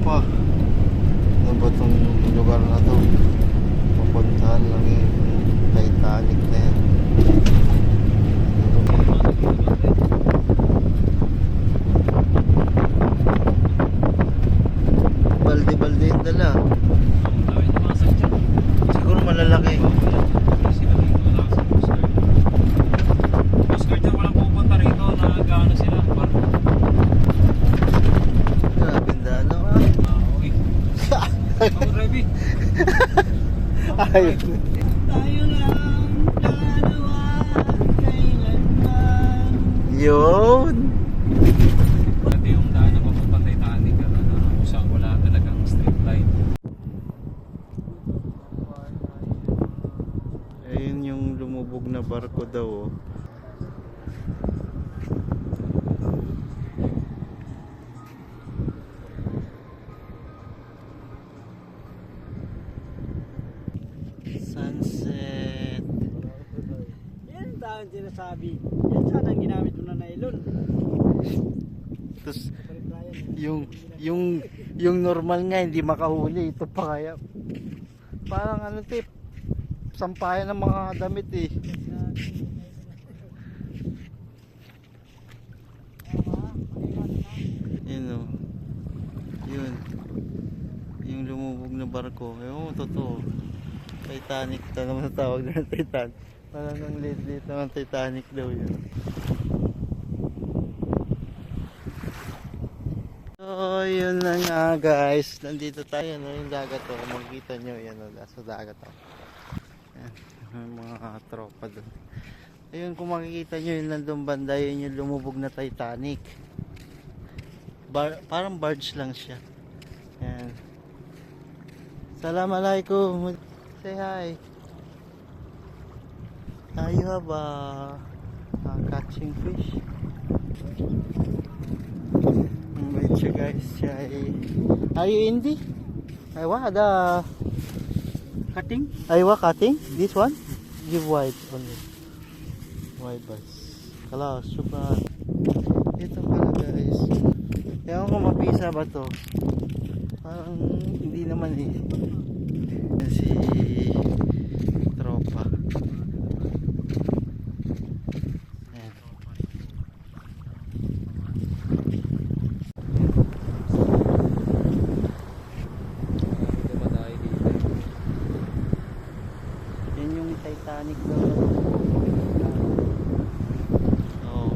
tropa. Ano ba itong lugar na to? Mapuntahan lang yung Titanic na yan. Balde-balde yung dala. Siguro malalaki. Ayun. Tayo lang dalawa kailanman. Yun. Ito yung daan na papuntang Titanic na usang wala talagang street light. Ayun yung lumubog na barko daw. Oh. Sunset. Yan ang tawag sinasabi. Yan sana ang ginamit mo na nylon. Tapos yung normal nga hindi makahuli, ito pa kaya parang ano tip, sampayan ng mga damit eh. Yun o, yun yung lumubog na barko. Ayun, totoo Titanic, ito naman tawag na Titanic, parang ang lit-lit naman Titanic daw yun. So yun na nga guys, nandito tayo no, yung dagat o, makikita nyo yan o, sa dagat o. Yan, yung mga tropa doon. Ayun, kung makikita nyo yun nandun banda, yun yung lumubog na Titanic. Parang barge lang siya. Yan. Assalamualaikum. Say hi. Tayo have catching fish. Wait siya guys. Are you Hindi? Aywa, the Cutting? Aywa cutting? This one? Give white only. White bus. Kalas, syukran. Ito pala guys. Ewan ko mapisa ba to? Parang hindi naman eh. Si tropa. Ayan. Yan yung Titanic na oh.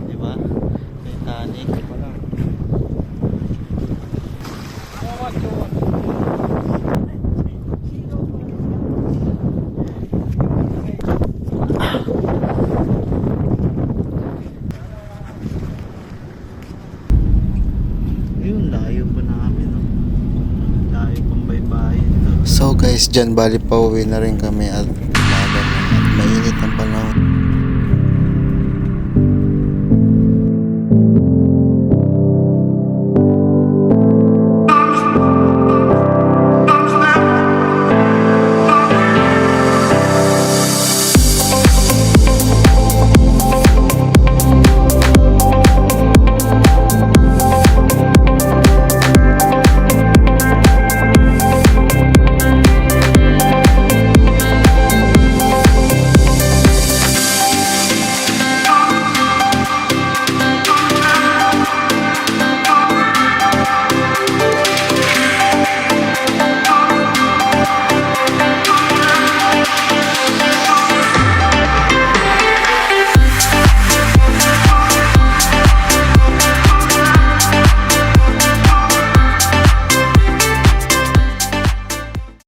Diba? Titanic. Ayun, layo pa namin. No? Layo pang baybayin. So guys, dyan bali pa uwi na rin kami at